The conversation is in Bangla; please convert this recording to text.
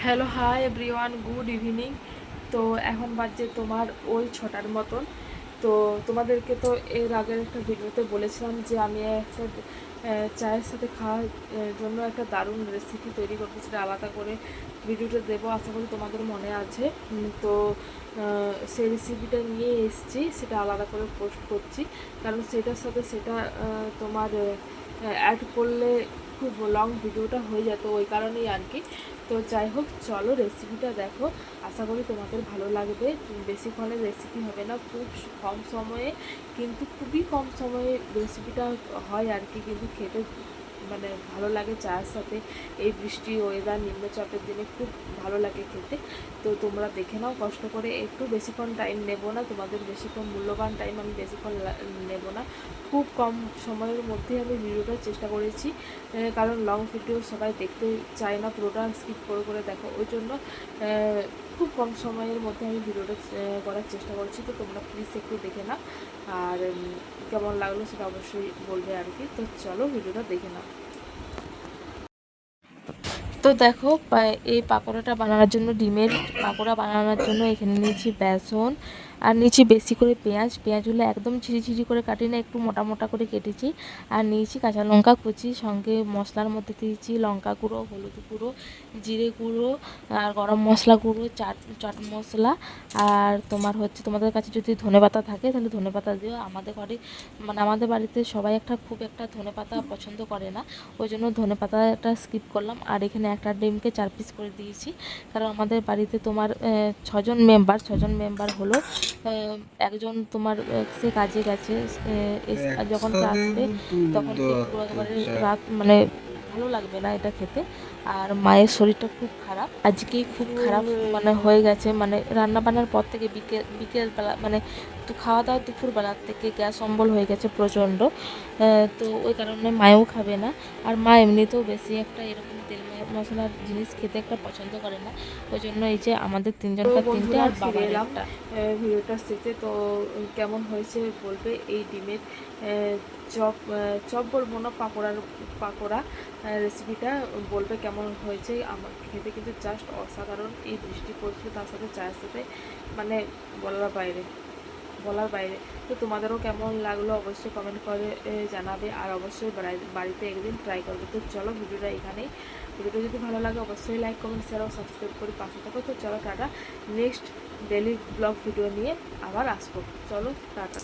Hello hi everyone, good evening. তো এখন বাজে তোমার ওই 6টার মতন। তো তোমাদেরকে তো এর আগের একটা ভিডিওতে বলেছিলাম যে আমি একটা চায়ের সাথে খাওয়ার জন্য একটা দারুণ রেসিপি তৈরি করবো, সেটা আলাদা করে ভিডিওটা দেবো, আশা করি তোমাদের মনে আছে। তো সেই রেসিপিটা নিয়ে এসেছি, সেটা আলাদা করে পোস্ট করছি, কারণ সেটার সাথে সেটা তোমার অ্যাড করলে খুব লং ভিডিওটা হয়ে যেত, ওই কারণেই আর কি। তো যাই হোক, চলো রেসিপিটা দেখো, আশা করি তোমাদের ভালো লাগবে। বেশিক্ষণের রেসিপি হবে না, খুব কম সময়ে, কিন্তু খুবই কম সময়ে রেসিপিটা হয় আর কি, কিন্তু খেতে মানে ভালো লাগে চায়ের সাথে। এই বৃষ্টি ওয়েদার, নিম্নচাপের দিনে খুব ভালো লাগে খেতে। তো তোমরা দেখে নাও কষ্ট করে, একটু বেশিক্ষণ টাইম নেব না, তোমাদের বেশিক্ষণ মূল্যবান টাইম আমি বেশিক্ষণ নেব না, খুব কম সময়ের মধ্যে আমি ভিডিওটা চেষ্টা করেছি, কারণ লং ভিডিও সবাই দেখতে চায় না, পুরোটা স্কিপ করে করে দেখো, ওই জন্য খুব কম সময়ের মধ্যে আমি ভিডিওটা করার চেষ্টা করছি। তো তোমরা প্লিজ একটু দেখে নাও, আর কেমন লাগলো সেটা অবশ্যই বলবে আর কি। তো চলো ভিডিওটা দেখে নাও। তো দেখো, এই পাকোড়াটা বানানোর জন্য, ডিমের পাকোড়া বানানোর জন্য এখানে নিয়েছি বেসন, আর নিয়েছি বেশি করে পেঁয়াজগুলো একদম ছিঁড়ি করে কাটি না, একটু মোটা মোটা করে কেটেছি। আর নিয়েছি কাঁচা লঙ্কা কুচি, সঙ্গে মশলার মধ্যে দিয়েছি লঙ্কা গুঁড়ো, হলুদ গুঁড়ো, জিরে গুঁড়ো, আর গরম মশলা গুঁড়ো, চাট মশলা। আর তোমার হচ্ছে, তোমাদের কাছে যদি ধনেপাতা থাকে তাহলে ধনেপাতা দিও। আমাদের ঘরে মানে আমাদের বাড়িতে সবাই খুব একটা ধনেপাতা পছন্দ করে না, ওই জন্য ধনেপাতাটা স্কিপ করলাম। আর এখানে একটা ডিমকে 4 পিস করে দিয়েছি, কারণ আমাদের বাড়িতে তোমার 6জন মেম্বার হলো। একজন তোমার সে কাজে গেছে, যখন সে আসবে তখন একটু একেবারে রাত মানে ভালো লাগবে না এটা খেতে। আর মায়ের শরীরটা খুব খারাপ, আজকেই খুব খারাপ মানে হয়ে গেছে, মানে রান্না বান্নার পর থেকে বিকেলবেলা মানে তো খাওয়া দাওয়া দুপুরবেলার থেকে গ্যাস অম্বল হয়ে গেছে প্রচণ্ড। তো ওই কারণে মায়েও খাবে না, আর মা এমনিতেও বেশি একটা এরকম তেল মশলার জিনিস খেতে একটা পছন্দ করে না, ওই জন্য এই যে আমাদের তিনজনকার তিনটে আর বাবার একটা। ভিডিওটা শেষে তো কেমন হয়েছে বলবে। এই ডিমের চপ চপ বলবো না, পাকোড়া রেসিপিটা বলবে কেমন হয়েছে। আমার খেতে কিন্তু জাস্ট অসাধারণ, এই বৃষ্টি পড়ছিল তার সাথে চায়ের সাথে, মানে বলার বাইরে। তো তোমাদেরও কেমন লাগলো অবশ্যই কমেন্ট করে জানাবে, আর অবশ্যই বাড়িতে একদিন ট্রাই করবে। তো চলো ভিডিওটা এখানেই, ভিডিওটা যদি ভালো লাগে অবশ্যই লাইক কমেন্ট শেয়ার ও সাবস্ক্রাইব করে পাশে থাকো। তো চলো tata, next daily blog video নিয়ে আবার আসবো, চলো টাটা।